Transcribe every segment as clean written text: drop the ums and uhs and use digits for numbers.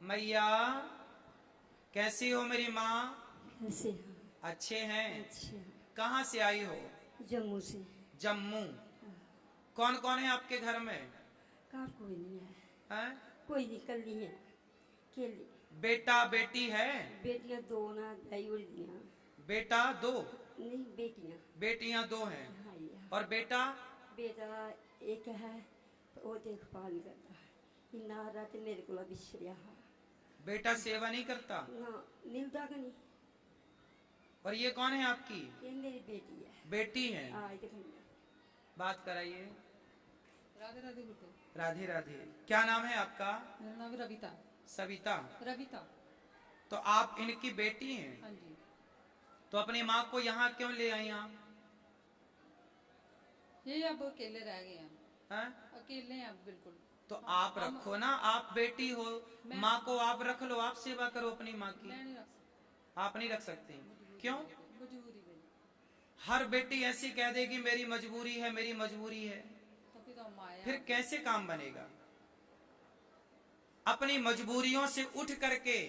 मैया कैसी हो मेरी माँ? कैसे हैं? अच्छे हैं। अच्छे हैं। कहाँ से आई हो? जम्मू से। जम्मू। कौन कौन है आपके घर में? कार कोई नहीं है। हैं? कोई नहीं, कल नहीं है, केली। बेटा बेटी है? बेटियां दो ना, ढाई उड़ दिया। बेटा दो? नहीं, बेटियां। बेटियां दो हैं। हाँ ये। और बेटा? बेटा एक है, वो देखभाल करता है। इन्ना रात मेरे को बिछड़िया है। बेटा सेवा नहीं करता? ना मिलता का नहीं। और ये कौन है आपकी? ये मेरी बेटी है। बेटी है। हाँ ये देखो। बात कराइए। राधे राधे बेटे। राधे राधे। क्या नाम है आपका? मेरा नाम है रविता। सविता। रविता। तो आप इनकी बेटी हैं? हाँ जी। तो अपनी माँ को यहाँ क्यों ले आई आप? ये अब अकेले रह गए हैं। हैं? अकेले हैं अब बिल्कुल। तो आप रखो ना, आप बेटी हो, माँ को आप रख लो, आप सेवा करो अपनी माँ की। मैं नहीं रख सकती। आप नहीं रख सकते? क्यों? मजबूरी मेरी। हर बेटी ऐसी कह देगी मेरी मजबूरी है, मेरी मजबूरी है, तभी तो हम आए हैं। फिर कैसे काम बनेगा? अपनी मजबूरियों से उठ करके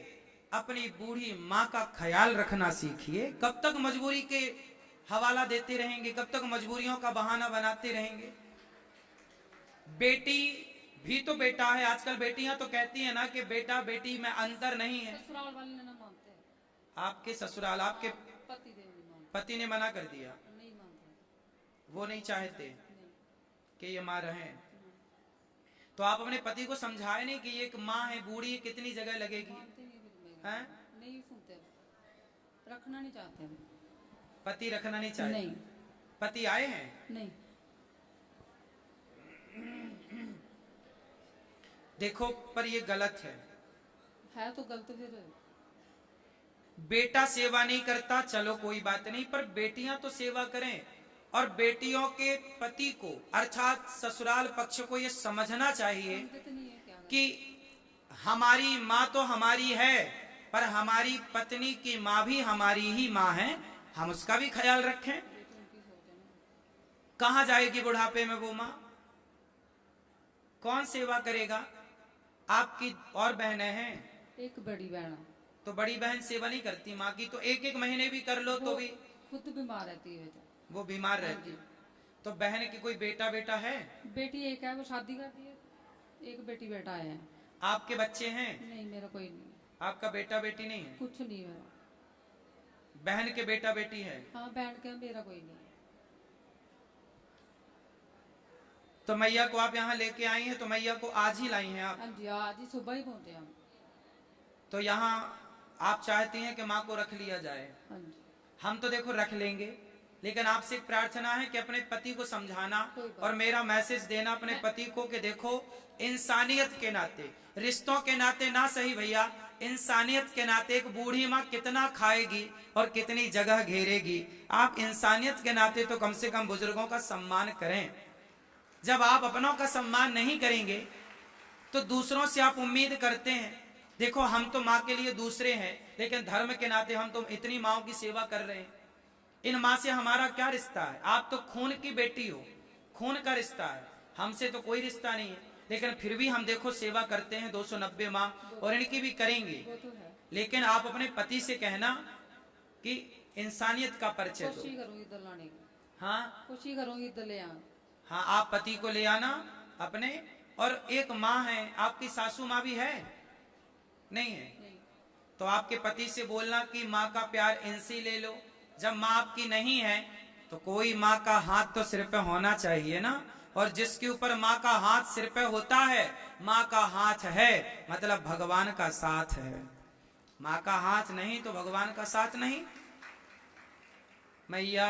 अपनी बूढ़ी माँ का ख्याल रखना सीखिए। कब तक मजबूरी के हवाला देते रहेंगे? कब तक मजबूरियों का बहाना बनाते रहेंगे? बेटी भी तो बेटा है। आजकल बेटियां तो कहती हैं ना कि बेटा बेटी में अंतर नहीं है। ससुराल वाले ना मानते हैं। आपके ससुराल, आपके पति देव नहीं मानते। पति ने मना कर दिया? नहीं मानते। वो नहीं चाहते नहीं। कि ये माँ रहे? तो आप अपने पति को समझाए नहीं कि ये एक माँ है, बूढ़ी है, कितनी जगह लगेगी? मानते नहीं फिर मेरी। हैं? नहीं सुनते। रखना नहीं चाहते हम। पति रखना नहीं चाहते? नहीं। पति आए हैं? नहीं। देखो, पर ये गलत है तो गलत फिर। बेटा सेवा नहीं करता, चलो कोई बात नहीं, पर बेटियां तो सेवा करें। और बेटियों के पति को अर्थात ससुराल पक्ष को ये समझना चाहिए समझते तो नहीं है क्या करें। कि हमारी माँ तो हमारी है, पर हमारी पत्नी की माँ भी हमारी ही माँ है, हम उसका भी ख्याल रखें। बेटी उनकी सोच है ना। कहाँ जाएगी बुढ़ापे में वो माँ? कौन सेवा करेगा? आपकी और बहनें हैं? एक बड़ी बहन है। तो बड़ी बहन सेवा नहीं करती माँ की, तो एक एक महीने भी कर लो तो भी खुद बीमार रहती है तो। वो बीमार रहती। तो बहन की कोई बेटा बेटा है? बेटी एक है, वो शादी कर दी है। एक बेटी बेटा है। आपके बच्चे हैं? नहीं, मेरा कोई नहीं। आपका बेटा बेटी नहीं है? कुछ नहीं मेरा। बहन के बेटा बेटी है? हाँ बहन के, मेरा कोई नहीं। तो मैया को आप यहाँ लेके आई हैं, तो मैया को आज ही लाई हैं आप? हाँ जी, आज ही सुबह ही पहुंचे हम। तो यहाँ आप चाहती हैं कि माँ को रख लिया जाए? हाँ जी। हम तो देखो रख लेंगे, लेकिन आपसे एक प्रार्थना है कि अपने पति को समझाना कोई बात और मेरा मैसेज देना अपने पति को कि देखो, इंसानियत के नाते, रिश्तों के नाते ना सही भैया, इंसानियत के नाते एक बूढ़ी माँ कितना खाएगी और कितनी जगह घेरेगी। आप इंसानियत के नाते तो कम से कम बुजुर्गों का सम्मान करें। जब आप अपनों का सम्मान नहीं करेंगे तो दूसरों से आप उम्मीद करते हैं। देखो, हम तो माँ के लिए दूसरे हैं, लेकिन धर्म के नाते हम तो इतनी माँओं की सेवा कर रहे हैं। इन माँ से हमारा क्या रिश्ता है? आप तो खून की बेटी हो, खून का रिश्ता है, हमसे तो कोई रिश्ता नहीं है, लेकिन फिर भी हम देखो सेवा करते हैं 290 माँ, और इनकी भी करेंगे। वो तो है। लेकिन आप अपने पति से कहना कि इंसानियत का परिचय दो। कोशिश करूंगी इधर लाने की। हाँ कोशिश करूंगी इधर ले आना। हाँ, आप पति को ले आना अपने। और एक माँ है, आपकी सासू माँ भी है? नहीं है? नहीं। तो आपके पति से बोलना कि माँ का प्यार इनसे ले लो। जब माँ आपकी नहीं है तो कोई माँ का हाथ तो सिर पे होना चाहिए ना। और जिसके ऊपर माँ का हाथ सिर पे होता है, माँ का हाथ है मतलब भगवान का साथ है। माँ का हाथ नहीं तो भगवान का साथ नहीं। मैया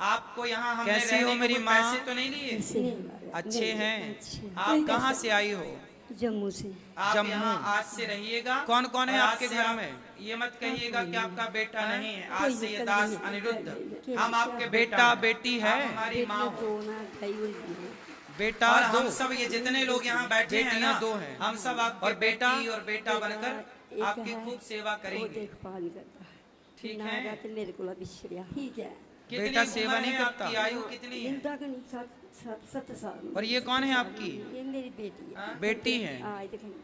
आपको यहाँ हमने कैसी रहने हो के मेरी कोई माँ? पैसे तो नहीं लिए? अच्छे हैं। अच्छे। आप कहाँ से आई हो? जम्मू से। आप जम्मू। यहाँ आज से रहिएगा। कौन कौन है और आज आपके से घर आप में? ये मत कहिएगा कि आपका बेटा नहीं है। आज कोई से ये दिक्कत दास नहीं है। अनिरुद्ध, क्या- हम आपके क्या- बेटा बेटी है, आप हमारी माँ बेटियां हो। दो ना, ढाई उड़ दिया। बेटा और हम सब ये जितने लोग यहाँ बैठे हैं ना, दो हैं। हम सब आपके और बेटा? बेटी और बेटा बनकर एक आपकी है, खूब सेवा वो करेंगे। देखभाल करता है। ठीक ना है। रात मेरे को बिछड़िया। ठीक है। कितनी बेटा उम्र सेवा नहीं है करता? आपकी? आयु कितनी है? मिलता का नहीं, 7 साल। और ये कौन है आपकी? ये मेरी बेटी है। बेटी है। हाँ, ये देखो।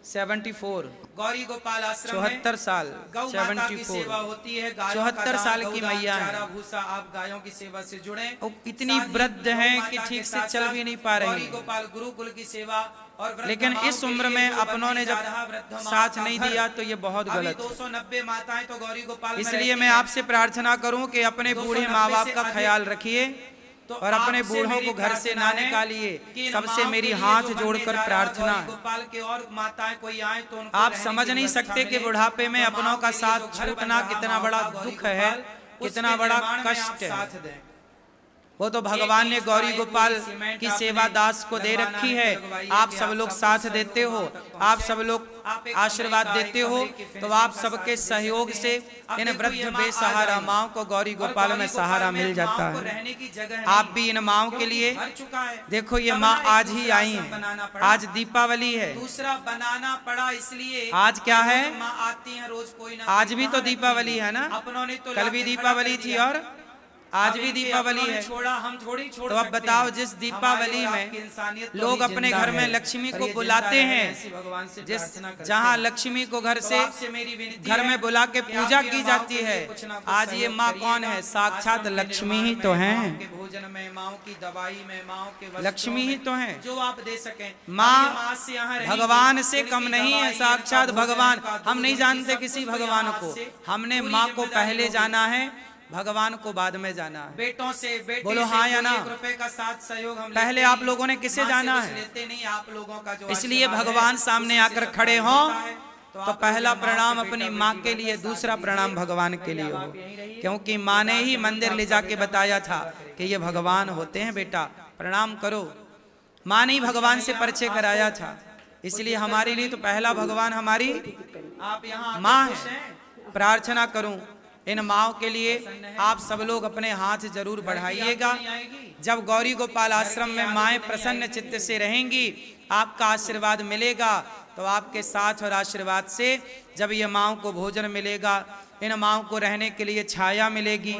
74 गौरी गोपाल आश्रम में 74 साल गौ माता की 74 सेवा होती है। गायों 74 का दान, साल की गौदान, मैया है। चारा भूसा आप गायों की सेवा से जुड़े। और इतनी वृद्ध हैं कि ठीक से चल भी नहीं पा रही गौरी हैं। गोपाल गुरुकुल की सेवा और वृद्ध लेकिन माओं इस के उम्र लिए में जो अपनों ने बनने जा जब रहा वृद्ध माओं साथ का नहीं घर, दिया तो ये बहुत अभी गलत है। 290 माताएं तो गौरी गोपाल में इसलिए रहती मैं हैं। आपसे प्रार्थना करूं कि अपने बूढ़े माँ बाप का ख्याल रखिए तो और अपने आपसे बूढ़ों मेरी को घर से प्रार्थना ना है निकालिए। कि इन सबसे माओं मेरी के लिए हाथ जो बनने जोड़कर जा रहा प्रार्थना गौरी है। गोपाल के और माताएं कोई आए तो उनको आप रहने समझ की नहीं व्यवस्था सकते कि मिले। बुढ़ापे में तो अपनों माओं का के लिए साथ जो घर बन छूटना रहा कितना माओं बड़ा का गौरी दुख है, गोपाल, कितना उसके बड़ा निर्माण में आप कष्ट है। साथ दें। वो तो भगवान ने गौरी गोपाल की सेवा दास को दे रखी है। आप सब लोग साथ देते हो, आप सब लोग आशीर्वाद देते हो, तो आप सबके सहयोग से इन वृद्ध बेसहारा माओ को गौरी गोपाल में सहारा मिल जाता है। रहने की जगह आप भी इन माओ के लिए भर चुका है। देखो, ये माँ आज ही आई है, आज दीपावली है। दूसरा बनाना पड़ा इसलिए आज क्या है? माँ आती है रोज, कोई ना आज भी तो दीपावली है ना, अपनों ने तो कल भी दीपावली थी और आज भी दीपावली है। छोड़ा, हम थोड़ी छोड़ तो अब सकते बताओ, हैं। जिस दीपावली हमारी में आपकी इंसानियत तो लोग अभी अपने जिंदा घर में है। लक्ष्मी और को ये बुलाते जिंदा हैं, ऐसी भगवान से जिस प्रार्थना करते जहाँ हैं। लक्ष्मी को घर तो से आपसे मेरी विनती घर है में बुला के कि पूजा आप ये की माँ जाती के लिए है। कुछ ना कुछ आज ये सहयोग माँ करिएगा। कौन है? साक्षात आश्रम के लक्ष्मी निर्माण ही तो में, हैं। माँओं के भोजन में, माँओं की दवाई में, माँओं के वस्त्रों लक्ष्मी ही में, तो हैं। जो आप दे सकें। माँ अब ये माँ से यहाँ रहेंगी, भगवान से इनकी कम नहीं है, दवाई, साक्षात इनका भगवान। भोजन, इनका हम दूध, नहीं इनकी जानते सब किसी कुछ तो भगवान यहाँ को, से हमने पूरी माँ को जिम्मेदारी पहले होगी। जाना है, भगवान को बाद में जाना है। बेटों से, बेटी बोलो से हाँ या कोई ना? 1 रुपए का साथ सहयोग हम पहले लेते आप नहीं। लोगों ने किसे माँ से जाना कुछ है? लेते नहीं, आप लोगों का जो इसलिए आशीर्वाद है, भगवान सामने उसी से आकर सब खड़े कुछ हों, होता है। तो आप पहला लोग माँ प्रणाम के अपनी बेटा माँ बेटी के का लिए, साथ दूसरा दीजिए। प्रणाम भगवान के लिए अब हो, आप यहीं रहिए। क्योंकि माँ ने ही मंदिर ले जाके बताया था कि ये भगवान होते हैं, बेटा प्रणाम करो। माँ ने ही भगवान से परिचय कराया था, इसलिए हमारे लिए तो पहला भगवान हमारी आप यहाँ आके माँ खुश है। हैं? प्रार्थना करूं इन माओ के लिए, आप सब लोग अपने हाथ जरूर बढ़ाइएगा। जब गौरी गोपाल आश्रम में माएँ प्रसन्न चित्त से रहेंगी, आपका आशीर्वाद मिलेगा। तो आपके साथ और आशीर्वाद से जब ये माओ को भोजन मिलेगा, इन माओ को रहने के लिए छाया मिलेगी,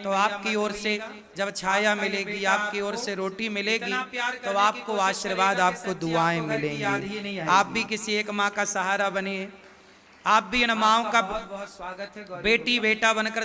तो आपकी ओर से जब छाया मिलेगी, आपकी ओर से रोटी मिलेगी, तो आपको आशीर्वाद, आपको दुआएं मिलेंगी। आप भी किसी एक माँ का सहारा बनिए, आप भी इन माओं का बहुत बहुत स्वागत है गौरी बेटी बेटा बनकर